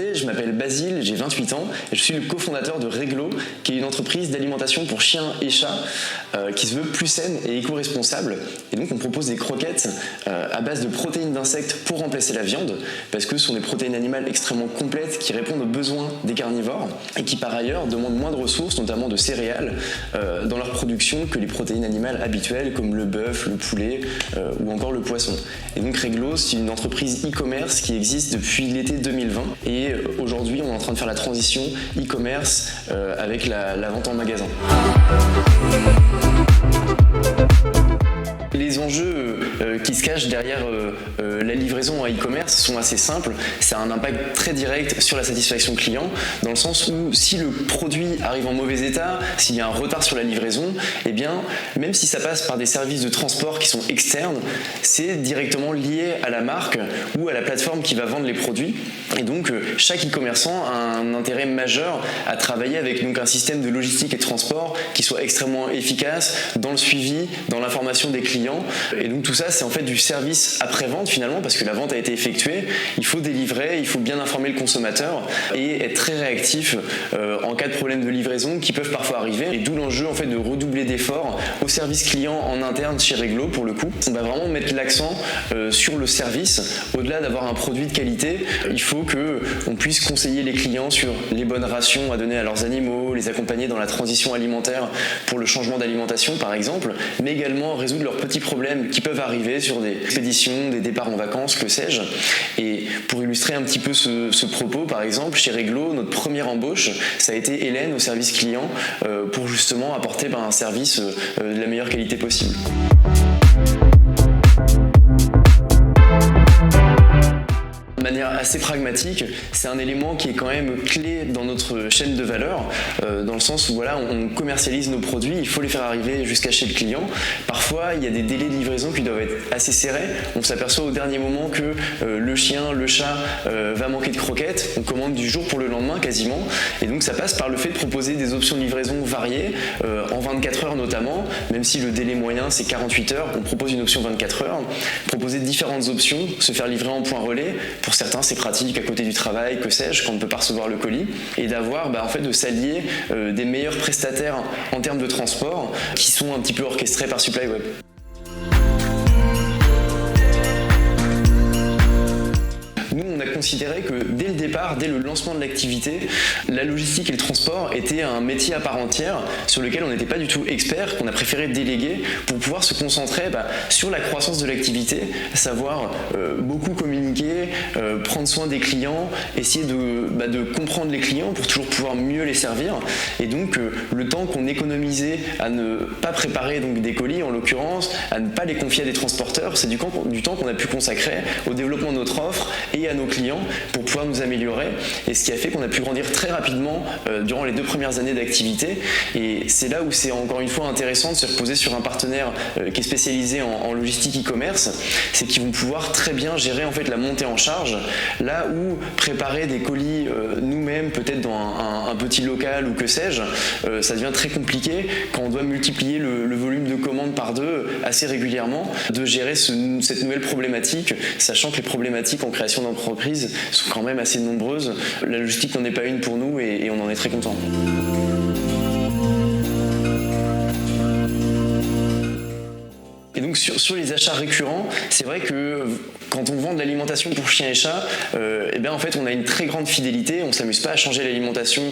présenté, je m'appelle Basile, j'ai 28 ans et je suis le cofondateur de Reglo, qui est une entreprise d'alimentation pour chiens et chats qui se veut plus saine et éco-responsable. Et donc on propose des croquettes à base de protéines d'insectes pour remplacer la viande, parce que ce sont des protéines animales extrêmement complètes qui répondent aux besoins des carnivores et qui par ailleurs demandent moins de ressources, notamment de céréales, dans leur production que les protéines animales habituelles comme le bœuf, le poulet ou encore le poisson. Et donc Reglo, c'est une entreprise e-commerce qui existe depuis l'été 2020 et aujourd'hui on est en train de faire la transition e-commerce avec la vente en magasin. Les enjeux qui se cachent derrière la livraison en e-commerce sont assez simples. Ça a un impact très direct sur la satisfaction client, dans le sens où si le produit arrive en mauvais état, s'il y a un retard sur la livraison, eh bien, même si ça passe par des services de transport qui sont externes, c'est directement lié à la marque ou à la plateforme qui va vendre les produits. Et donc, chaque e-commerçant a un intérêt majeur à travailler avec donc, un système de logistique et de transport qui soit extrêmement efficace dans le suivi, dans l'information des clients. Et donc tout ça, c'est en fait du service après-vente finalement, parce que la vente a été effectuée, il faut délivrer, il faut bien informer le consommateur et être très réactif en cas de problème de livraison qui peuvent parfois arriver. Et d'où l'enjeu en fait de redoubler d'efforts au service client en interne chez Reglo pour le coup. On va vraiment mettre l'accent sur le service. Au-delà d'avoir un produit de qualité, il faut qu'on puisse conseiller les clients sur les bonnes rations à donner à leurs animaux, les accompagner dans la transition alimentaire pour le changement d'alimentation par exemple, mais également résoudre leurs petits problèmes qui peuvent arriver sur des expéditions, des départs en vacances, que sais-je. Et pour illustrer un petit peu ce propos, par exemple, chez Reglo, notre première embauche, ça a été Hélène au service client pour justement apporter un service de la meilleure qualité possible. De manière assez pragmatique, c'est un élément qui est quand même clé dans notre chaîne de valeur, dans le sens où voilà, on commercialise nos produits, il faut les faire arriver jusqu'à chez le client. Parfois, il y a des délais de livraison qui doivent être assez serrés. On s'aperçoit au dernier moment que le chien, le chat va manquer de croquettes. On commande du jour pour le lendemain quasiment. Et donc ça passe par le fait de proposer des options de livraison variées, en 24 heures notamment, même si le délai moyen c'est 48 heures, on propose une option 24 heures. Proposer différentes options, se faire livrer en point relais. Pour certains, c'est pratique à côté du travail, que sais-je, quand on ne peut pas recevoir le colis, et d'avoir en fait de s'allier des meilleurs prestataires en termes de transport qui sont un petit peu orchestrés par SupplyWeb. Nous, on a considéré que dès le départ, dès le lancement de l'activité, la logistique et le transport étaient un métier à part entière sur lequel on n'était pas du tout expert, qu'on a préféré déléguer pour pouvoir se concentrer sur la croissance de l'activité, à savoir beaucoup communiquer, prendre soin des clients, essayer de comprendre les clients pour toujours pouvoir mieux les servir. Et donc, le temps qu'on économisait à ne pas préparer donc, des colis, en l'occurrence, à ne pas les confier à des transporteurs, c'est du temps qu'on a pu consacrer au développement de notre offre et à nos clients pour pouvoir nous améliorer, et ce qui a fait qu'on a pu grandir très rapidement durant les 2 premières années d'activité. Et c'est là où c'est encore une fois intéressant de se reposer sur un partenaire qui est spécialisé en logistique e-commerce, c'est qu'ils vont pouvoir très bien gérer en fait la montée en charge, là où préparer des colis nous-mêmes, peut-être dans un petit local ou que sais-je, ça devient très compliqué quand on doit multiplier le volume de commandes par 2 assez régulièrement, de gérer cette nouvelle problématique, sachant que les problématiques en création d'entreprise sont quand même assez nombreuses. La logistique n'en est pas une pour nous et on en est très content. Et donc sur les achats récurrents, c'est vrai que quand on vend de l'alimentation pour chiens et chats, en fait on a une très grande fidélité, on ne s'amuse pas à changer l'alimentation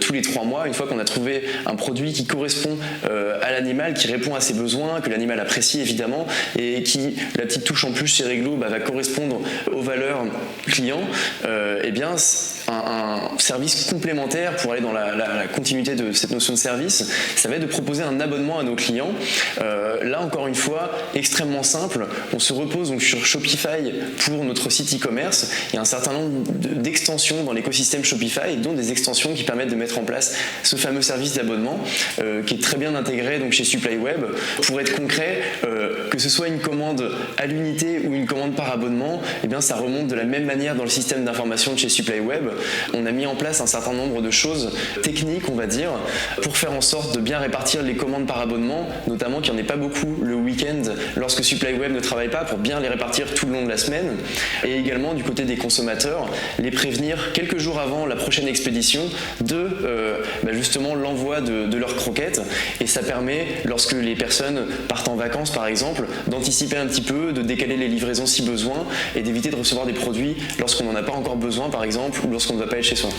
tous les 3 mois, une fois qu'on a trouvé un produit qui correspond à l'animal, qui répond à ses besoins, que l'animal apprécie évidemment, et qui, la petite touche en plus chez Reglo, va correspondre aux valeurs clients, un service complémentaire pour aller dans la continuité de cette notion de service, ça va être de proposer un abonnement à nos clients. Là encore une fois, extrêmement simple, on se repose donc sur Shopify pour notre site e-commerce. Il y a un certain nombre d'extensions dans l'écosystème Shopify, dont des extensions qui permettent de mettre en place ce fameux service d'abonnement qui est très bien intégré donc chez SupplyWeb. Pour être concret, que ce soit une commande à l'unité ou une commande par abonnement, ça remonte de la même manière dans le système d'information de chez SupplyWeb. on a mis en place un certain nombre de choses techniques, on va dire, pour faire en sorte de bien répartir les commandes par abonnement, notamment qu'il n'y en ait pas beaucoup le week-end lorsque SupplyWeb ne travaille pas, pour bien les répartir tout le long de la semaine. Et également du côté des consommateurs, les prévenir quelques jours avant la prochaine expédition de justement l'envoi de leurs croquettes. Et ça permet, lorsque les personnes partent en vacances par exemple, d'anticiper un petit peu, de décaler les livraisons si besoin et d'éviter de recevoir des produits lorsqu'on n'en a pas encore besoin par exemple ou lorsqu'on ne va pas être chez soi.